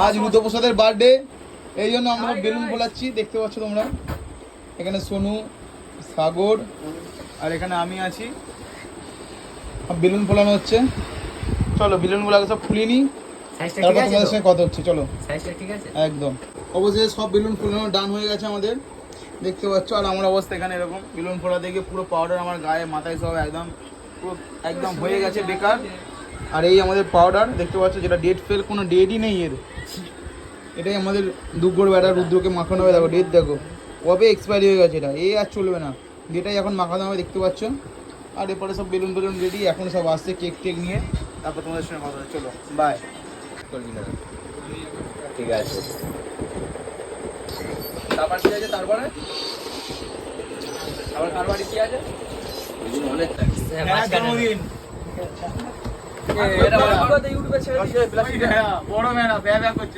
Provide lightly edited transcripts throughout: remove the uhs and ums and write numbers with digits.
আজ রুদ্রপ্রসাদের বার্থডে, এই জন্য আমরা বেলুন ফোলাচ্ছি। দেখতে পাচ্ছ তোমরা, এখানে সোনু, সাগর আর এখানে আমি আছি। বেলুন ফোলানো হচ্ছে। চলো বেলুনগুলোকে সব খুলে নিই, তারপর তোমাদের সঙ্গে কথা হচ্ছে। চলো ঠিক আছে একদম। অবশ্যই সব বেলুন ফোলানো ডান হয়ে গেছে আমাদের, দেখতে পাচ্ছ। আর আমার অবস্থা এখানে এরকম, বেলুন ফোলা দেখে পুরো পাউডার আমার গায়ে মাথায় সব একদম পুরো একদম হয়ে গেছে বেকার। আর এই আমাদের পাউডার দেখতে পাচ্ছ, যেটা ডেট ফেল, কোনো ডেটই নেই এর। এটাই আমাদের দুগ্গর বেড়া রুদ্রকে মাখানো হবে। দেখো ডেট, দেখো কবে এক্সপায়ারি হয়ে গেছে। এটা এই আর চলবে না, যেটাই এখন মাখানো হবে, দেখতে পাচ্ছ। আর এরপরে সব বেলুন বেলুন রেডি, এখন সব আসছে কেক টেক নিয়ে, তারপর তোমাদের সঙ্গে কথা হবে। চলো বাই। ঠিক আছে, তারপর কি আছে? তারপরে আবার কার বাড়ি কি আছে? অনেক জন্মদিন বড় মেয়েরা ব্যাগ ব্যাগ করছে।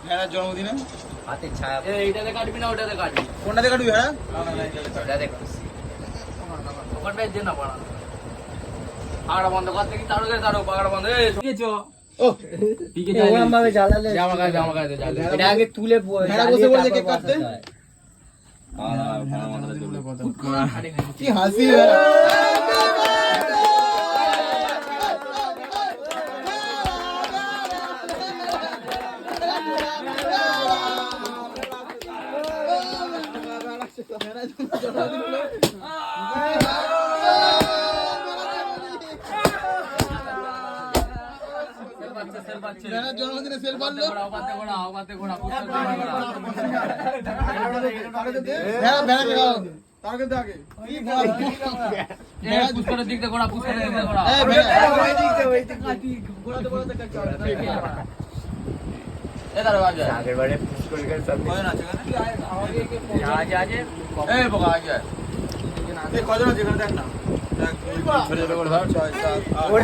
ভেড়ার জন্মদিনে হাতের ছায়া। এইটাতে কাটবি না ওটাতে কাটবি? কোনটাতে কাটবি ভেড়া? ওখানটায় যে না পাড়া পাগড়া বন্ধ কর দেখি, তারও তারও পাগড়া বন্ধ। এই ঢুকেছো? ও ওরকম ভাবে জ্বালালে জামা গায়ে জ্বালে। এটা আগে তুলে ভেড়া বসে বসে কেক কাটতে। কি হাসি ভেড়া। জন্মদিনে সেল পারলো। আগের বারে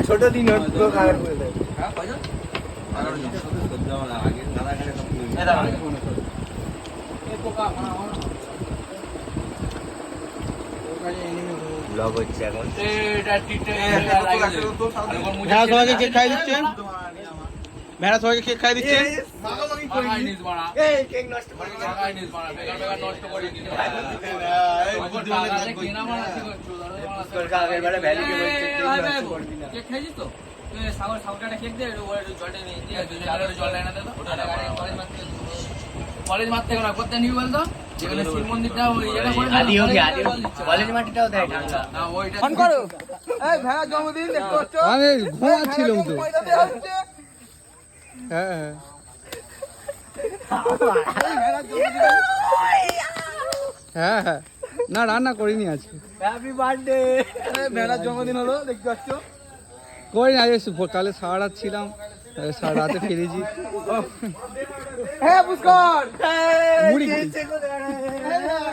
ছোট দিন ব্লগ হচ্ছে এখন। ভেড়া সবাইকে কেক খাই দিচ্ছে, ভেড়া সবাইকে কেক খাই দিচ্ছে। কলেজ মারতে না করতে নিবি বলতো, যেখানে শিব মন্দিরটা কলেজ মাটিটাও দেয় না ওইটা ফোন করো। এই ভেড়া জন্মদিন দেখতে পাচ্ছ, আমি ঘুমাচ্ছিলাম তো। হ্যাঁ হ্যাঁ হ্যাঁ, না রান্না করিনি আজকে। Happy birthday. ভেড়ার জন্মদিন হলো, দেখতে পাচ্ছ। করিনি আজ, কালে সারা রাত ছিলাম, সারা রাতে ফিরেছি। হ্যাঁ পুষ্কর মুড়ি হ্যাঁ